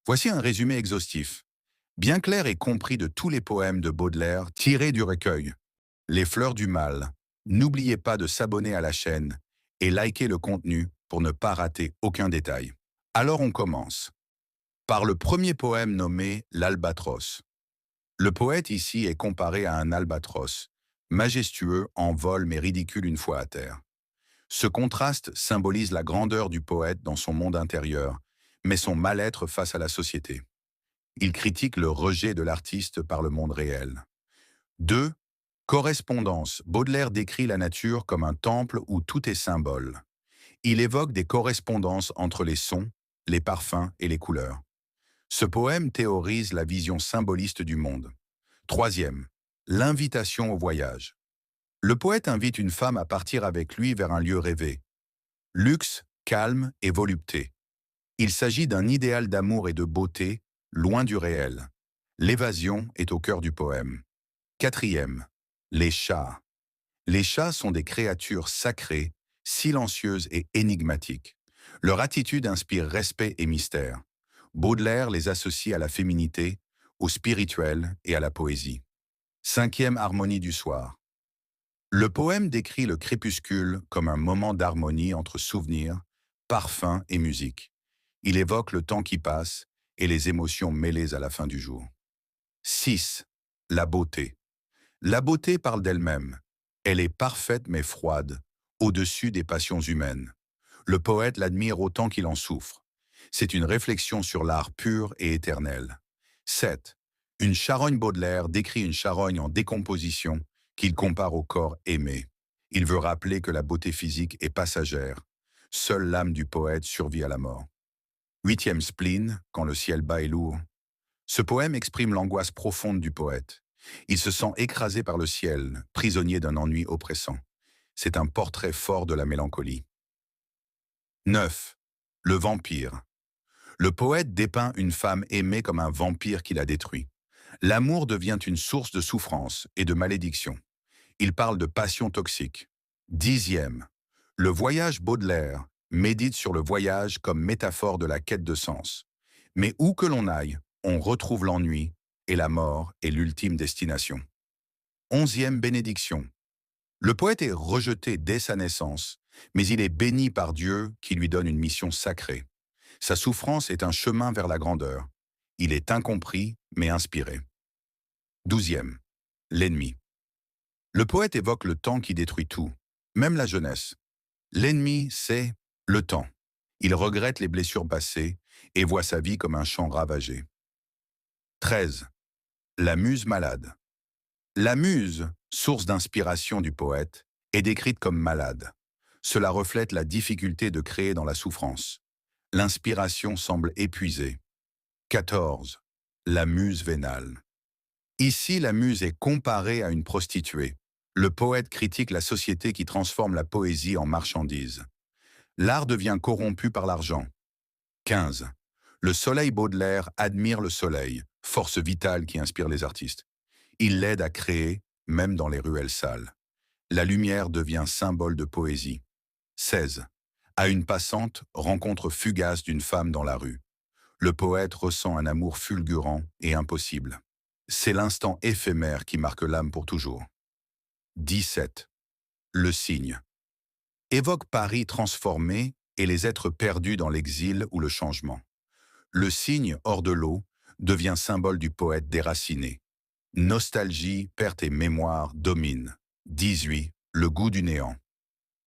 Voici un résumé exhaustif, bien clair et compris de tous les poèmes de Baudelaire tirés du recueil. Les fleurs du mal. N'oubliez pas de s'abonner à la chaîne et liker le contenu pour ne pas rater aucun détail. Alors on commence par le premier poème nommé L'Albatros. Le poète ici est comparé à un albatros, majestueux en vol mais ridicule une fois à terre. Ce contraste symbolise la grandeur du poète dans son monde intérieur, mais son mal-être face à la société. Il critique le rejet de l'artiste par le monde réel. 2. Correspondance. Baudelaire décrit la nature comme un temple où tout est symbole. Il évoque des correspondances entre les sons, les parfums et les couleurs. Ce poème théorise la vision symboliste du monde. 3. L'invitation au voyage. Le poète invite une femme à partir avec lui vers un lieu rêvé. Luxe, calme et volupté. Il s'agit d'un idéal d'amour et de beauté, loin du réel. L'évasion est au cœur du poème. 4. Les chats. Les chats sont des créatures sacrées, silencieuses et énigmatiques. Leur attitude inspire respect et mystère. Baudelaire les associe à la féminité, au spirituel et à la poésie. 5. Harmonie du soir. Le poème décrit le crépuscule comme un moment d'harmonie entre souvenirs, parfums et musique. Il évoque le temps qui passe et les émotions mêlées à la fin du jour. 6. La beauté. La beauté parle d'elle-même. Elle est parfaite mais froide, au-dessus des passions humaines. Le poète l'admire autant qu'il en souffre. C'est une réflexion sur l'art pur et éternel. 7. Une charogne. Baudelaire décrit une charogne en décomposition qu'il compare au corps aimé. Il veut rappeler que la beauté physique est passagère. Seule l'âme du poète survit à la mort. 8. Spleen, quand le ciel bas est lourd. Ce poème exprime l'angoisse profonde du poète. Il se sent écrasé par le ciel, prisonnier d'un ennui oppressant. C'est un portrait fort de la mélancolie. 9. Le vampire. Le poète dépeint une femme aimée comme un vampire qui la détruit. L'amour devient une source de souffrance et de malédiction. Il parle de passion toxique. 10. Le voyage. Baudelaire médite sur le voyage comme métaphore de la quête de sens. Mais où que l'on aille, on retrouve l'ennui et la mort est l'ultime destination. 11. Bénédiction. Le poète est rejeté dès sa naissance, mais il est béni par Dieu qui lui donne une mission sacrée. Sa souffrance est un chemin vers la grandeur. Il est incompris, mais inspiré. 12. L'ennemi. Le poète évoque le temps qui détruit tout, même la jeunesse. L'ennemi, c'est le temps. Il regrette les blessures passées et voit sa vie comme un champ ravagé. 13. La muse malade. La muse, source d'inspiration du poète, est décrite comme malade. Cela reflète la difficulté de créer dans la souffrance. L'inspiration semble épuisée. 14. La muse vénale. Ici, la muse est comparée à une prostituée. Le poète critique la société qui transforme la poésie en marchandise. L'art devient corrompu par l'argent. 15. Le soleil. Baudelaire admire le soleil, force vitale qui inspire les artistes. Il l'aide à créer, même dans les ruelles sales. La lumière devient symbole de poésie. 16. À une passante, rencontre fugace d'une femme dans la rue. Le poète ressent un amour fulgurant et impossible. C'est l'instant éphémère qui marque l'âme pour toujours. 17. Le cygne. Évoque Paris transformé et les êtres perdus dans l'exil ou le changement. Le cygne, hors de l'eau, devient symbole du poète déraciné. Nostalgie, perte et mémoire dominent. 18. Le goût du néant.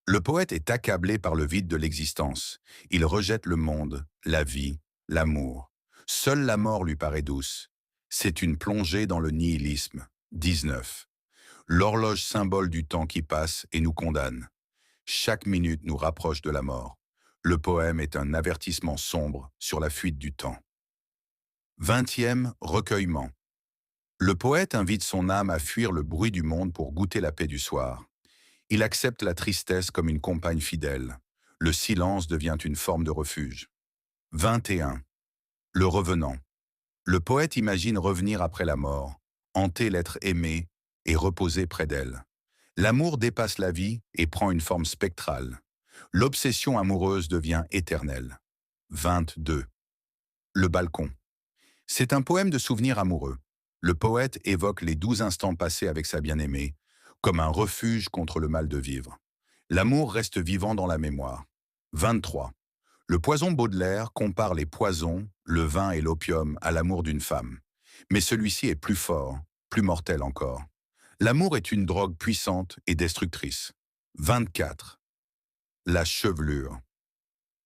Le poète est accablé par le vide de l'existence. Il rejette le monde, la vie, l'amour. Seule la mort lui paraît douce. C'est une plongée dans le nihilisme. 19. L'horloge symbole du temps qui passe et nous condamne. Chaque minute nous rapproche de la mort. Le poème est un avertissement sombre sur la fuite du temps. 20. Recueillement. Le poète invite son âme à fuir le bruit du monde pour goûter la paix du soir. Il accepte la tristesse comme une compagne fidèle. Le silence devient une forme de refuge. 21. Le revenant. Le poète imagine revenir après la mort, hanter l'être aimé et reposer près d'elle. L'amour dépasse la vie et prend une forme spectrale. L'obsession amoureuse devient éternelle. 22. Le balcon. C'est un poème de souvenirs amoureux. Le poète évoque les 12 instants passés avec sa bien-aimée, comme un refuge contre le mal de vivre. L'amour reste vivant dans la mémoire. 23. Le poison Baudelaire compare les poisons, le vin et l'opium à l'amour d'une femme. Mais celui-ci est plus fort, plus mortel encore. L'amour est une drogue puissante et destructrice. 24. La chevelure.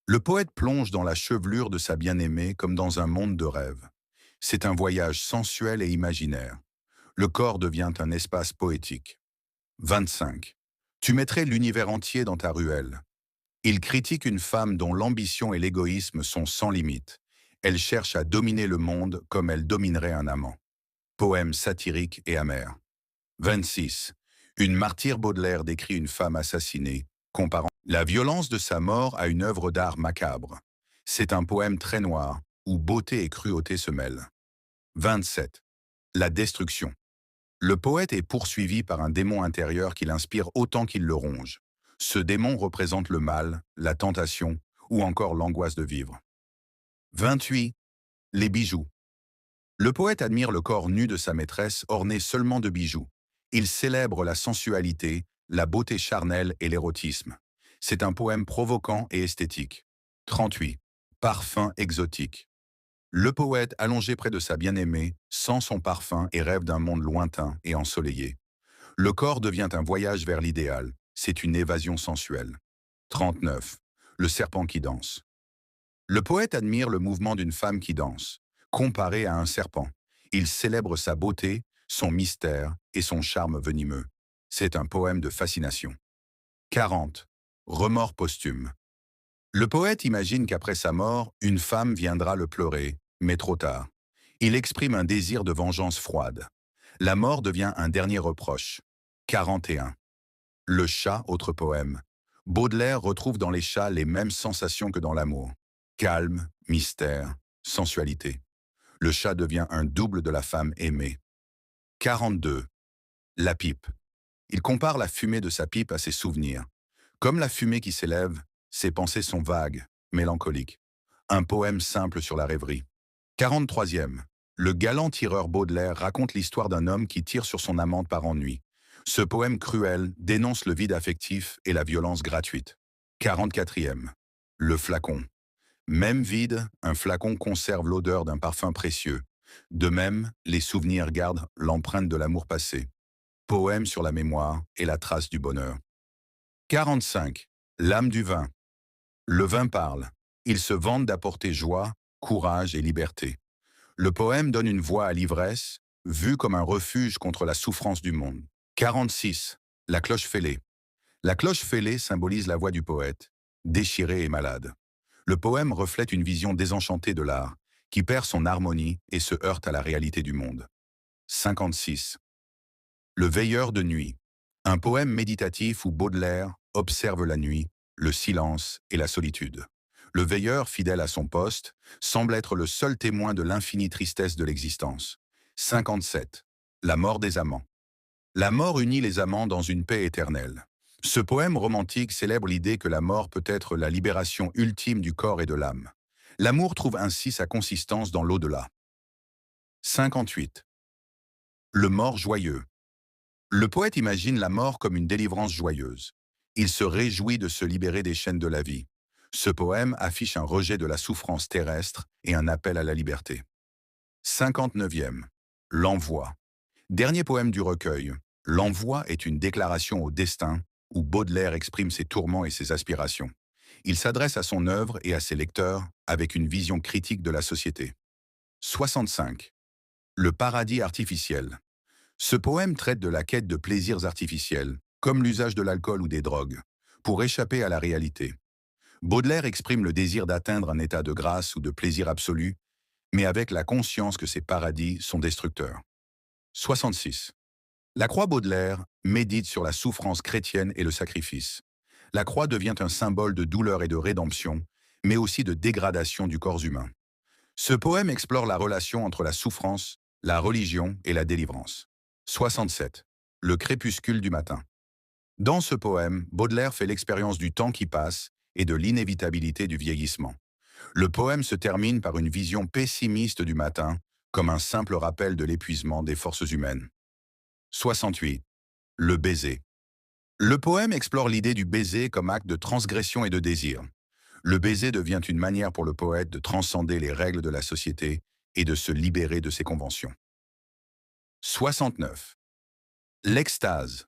Le poète plonge dans la chevelure de sa bien-aimée comme dans un monde de rêve. C'est un voyage sensuel et imaginaire. Le corps devient un espace poétique. 25. Tu mettrais l'univers entier dans ta ruelle. Il critique une femme dont l'ambition et l'égoïsme sont sans limite. Elle cherche à dominer le monde comme elle dominerait un amant. Poème satirique et amer. 26. Une martyre Baudelaire décrit une femme assassinée, comparant la violence de sa mort à une œuvre d'art macabre. C'est un poème très noir, où beauté et cruauté se mêlent. 27. La destruction. Le poète est poursuivi par un démon intérieur qui l'inspire autant qu'il le ronge. Ce démon représente le mal, la tentation ou encore l'angoisse de vivre. 28. Les bijoux. Le poète admire le corps nu de sa maîtresse orné seulement de bijoux. Il célèbre la sensualité, la beauté charnelle et l'érotisme. C'est un poème provoquant et esthétique. 38. Parfum exotique. Le poète, allongé près de sa bien-aimée, sent son parfum et rêve d'un monde lointain et ensoleillé. Le corps devient un voyage vers l'idéal. C'est une évasion sensuelle. 39. Le serpent qui danse. Le poète admire le mouvement d'une femme qui danse, comparé à un serpent. Il célèbre sa beauté, son mystère et son charme venimeux. C'est un poème de fascination. 40. Remords posthume. Le poète imagine qu'après sa mort, une femme viendra le pleurer, mais trop tard. Il exprime un désir de vengeance froide. La mort devient un dernier reproche. 41. Le chat, autre poème. Baudelaire retrouve dans les chats les mêmes sensations que dans l'amour. Calme, mystère, sensualité. Le chat devient un double de la femme aimée. 42. La pipe. Il compare la fumée de sa pipe à ses souvenirs. Comme la fumée qui s'élève, ses pensées sont vagues, mélancoliques. Un poème simple sur la rêverie. 43e. Le galant tireur Baudelaire raconte l'histoire d'un homme qui tire sur son amante par ennui. Ce poème cruel dénonce le vide affectif et la violence gratuite. 44e. Le flacon. Même vide, un flacon conserve l'odeur d'un parfum précieux. De même, les souvenirs gardent l'empreinte de l'amour passé. Poème sur la mémoire et la trace du bonheur. 45. L'âme du vin. Le vin parle. Il se vante d'apporter joie, courage et liberté. Le poème donne une voix à l'ivresse, vue comme un refuge contre la souffrance du monde. 46. La cloche fêlée. La cloche fêlée symbolise la voix du poète, déchiré et malade. Le poème reflète une vision désenchantée de l'art, qui perd son harmonie et se heurte à la réalité du monde. 56. Le veilleur de nuit. Un poème méditatif où Baudelaire observe la nuit, le silence et la solitude. Le veilleur, fidèle à son poste, semble être le seul témoin de l'infinie tristesse de l'existence. 57. La mort des amants. La mort unit les amants dans une paix éternelle. Ce poème romantique célèbre l'idée que la mort peut être la libération ultime du corps et de l'âme. L'amour trouve ainsi sa consistance dans l'au-delà. 58. Le mort joyeux. Le poète imagine la mort comme une délivrance joyeuse. Il se réjouit de se libérer des chaînes de la vie. Ce poème affiche un rejet de la souffrance terrestre et un appel à la liberté. 59e. L'envoi. Dernier poème du recueil. L'envoi est une déclaration au destin où Baudelaire exprime ses tourments et ses aspirations. Il s'adresse à son œuvre et à ses lecteurs avec une vision critique de la société. 65. Le paradis artificiel. Ce poème traite de la quête de plaisirs artificiels, comme l'usage de l'alcool ou des drogues, pour échapper à la réalité. Baudelaire exprime le désir d'atteindre un état de grâce ou de plaisir absolu, mais avec la conscience que ces paradis sont destructeurs. 66. La croix Baudelaire médite sur la souffrance chrétienne et le sacrifice. La croix devient un symbole de douleur et de rédemption, mais aussi de dégradation du corps humain. Ce poème explore la relation entre la souffrance, la religion et la délivrance. 67. Le crépuscule du matin. Dans ce poème, Baudelaire fait l'expérience du temps qui passe et de l'inévitabilité du vieillissement. Le poème se termine par une vision pessimiste du matin, comme un simple rappel de l'épuisement des forces humaines. 68. Le baiser. Le poème explore l'idée du baiser comme acte de transgression et de désir. Le baiser devient une manière pour le poète de transcender les règles de la société et de se libérer de ses conventions. 69. L'extase.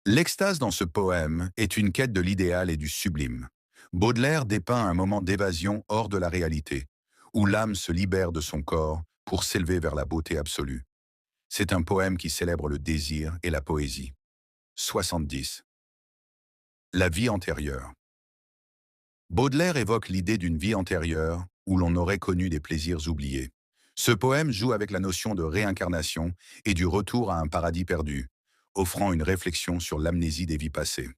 L'extase dans ce poème est une quête de l'idéal et du sublime. Baudelaire dépeint un moment d'évasion hors de la réalité, où l'âme se libère de son corps pour s'élever vers la beauté absolue. C'est un poème qui célèbre le désir et la poésie. 70. La vie antérieure. Baudelaire évoque l'idée d'une vie antérieure où l'on aurait connu des plaisirs oubliés. Ce poème joue avec la notion de réincarnation et du retour à un paradis perdu, offrant une réflexion sur l'amnésie des vies passées.